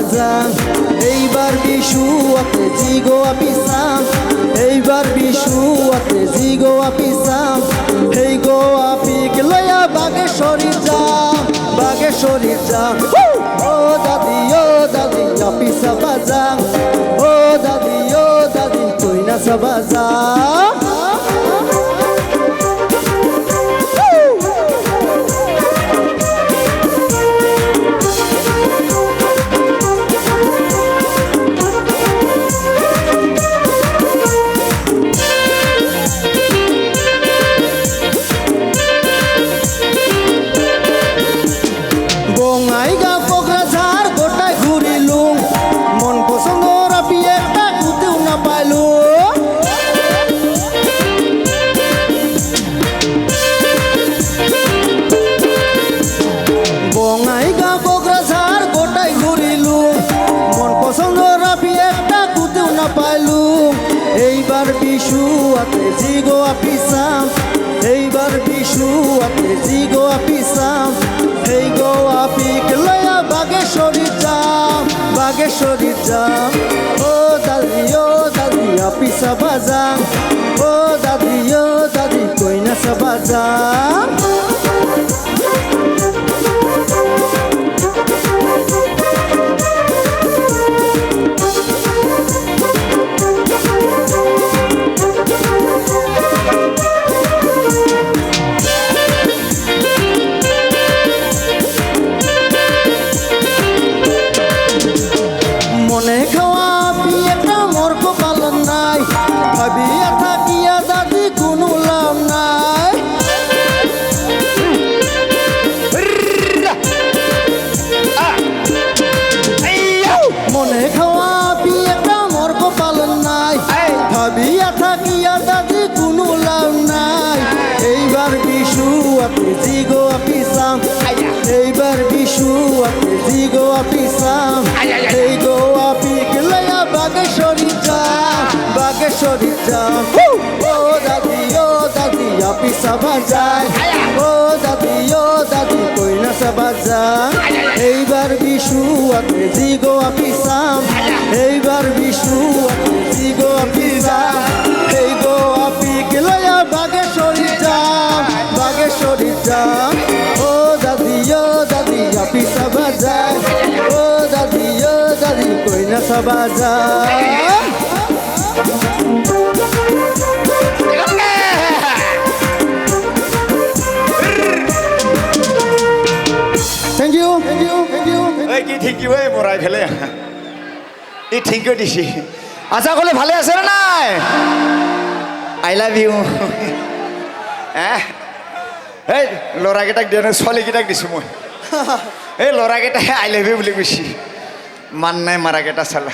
বাজাং এইবার বিশু আতে জিগো আপিসাম এইবার বিশু আতে জিগো আপিসাম এই গো আপিক লয়া বাগেশ্বরী যাম ও দাদি আপিসা বাজাং ও দাদি কইনা সাবাজাং বঙাইগাঁও কোকরাঝাড় গোটায় ঘুরিলুম মন পছন্দর আপি একটা কুতেও না পাইলুম বঙাইগাঁও কোকরাঝাড় গোটায় ঘুরিলুম মন পছন্দর আপি একটা কুতেও না পাইলুম এইবার বিশু আতে জিগো আপিসাম এইবার বিশু আতে জিগো আপিসাম এই গো আপিক লয়া বাগেশ্বরী যাম ও দাদি আপিসা বাজাং ও দাদি কইনা সাবাজাং মনে খাওয়া বিয়েটা মোর কপালন নাই ভাবিয়া থাকিয়া দাদি কোনো লাভ নাই মনে খাওয়া বিয়েটা মোর কপালন নাই ভাবিয়া থাকিয়া দাদি কোনো লাভ নাই এইবার বিশু আপনি জিগো আপিসাম এইবার বিশু আপনি জিগো আপিসাম এই গো আপিক লয়া বাগেশ্বরী যাম ও দাদি আপিসা বাজায় ও দাদি কইনা সাবাজাং এইবার বিশু আপনি জিগো আপিসাম এইবার বিশু আপনি জিগো আপিসাম এই গো আপিক লয়া বাগেশ্বরী যাম ও দাদি আপিসা বাজায় ও দাদি কইনা সাবাজাং থ্যাংক ইউ এই কি থ্যাংক ইউ এই মরাই ফেলে এই থ্যাংক ইউ দিছি আশা করলে ভালে আছে না নাই আই লাভ ইউ এই ল'ৰাকেইটাক দিয়া নাই ছোৱালীকেইটাক দিছোঁ মই এই ল'ৰাকেইটাই আই লাভ ইউ বুলি কৈছে মান নাই মাৰাকেইটা চালা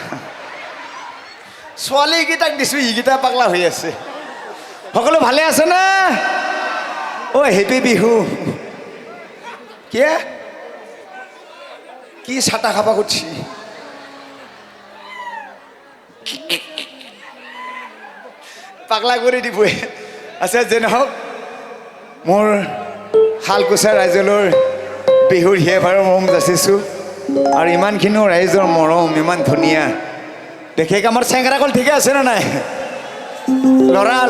ছোৱালীকেইটাক দিছোঁ ইকেইটা পাগলা হৈ আছে সকলো ভালে আছে না অ' হেপী বিহু কি চাটা খাবা করছি পাগলা করে দিব আচ্ছা যে নহওক মোৰ শালকুচা ৰাইজলৈ বিহুৰ হিয়াভাৰৰ মৰম যাচিছোঁ আৰু ইমানখিনিও ৰাইজৰ মৰম ইমান ধুনীয়া দেখেক আমাৰ চেংৰাকল ঠিকে আছে না নাই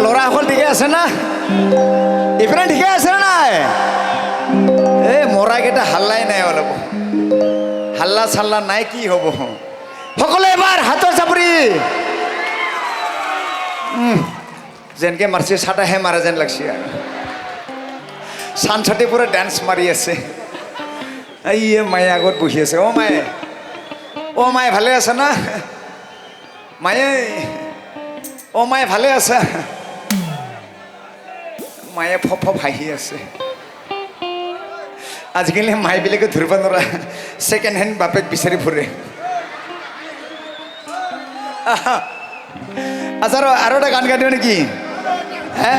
ল'ৰাসকল ঠিকে আছে না এইফালে ঠিকে আছে না নাই এই মৰাকেইটা হাল্লাই নাই অলপ হাল্লা চাল্লা নাই কি হ'ব সকলো এবাৰ হাতৰ চাপৰি যেনকে মাৰিছে চাটাহে মাৰা যেন লাগছে আৰু চানচতে পুৰা ডান্স মাৰি আছে এই মায়ে আগত বহি আছে অ' মায়ে ভালে আছে না মায়ে অ' মায়ে ভালে আছে মায়ে ফপ হাঁহি আছে আজিকালি মাইবিলাকে ধৰিব নোৱাৰা ছেকেণ্ড হেণ্ড বাপেক বিচাৰি ফুৰে আচ্ছা আৰু এটা গান গাই দিওঁ নেকি হে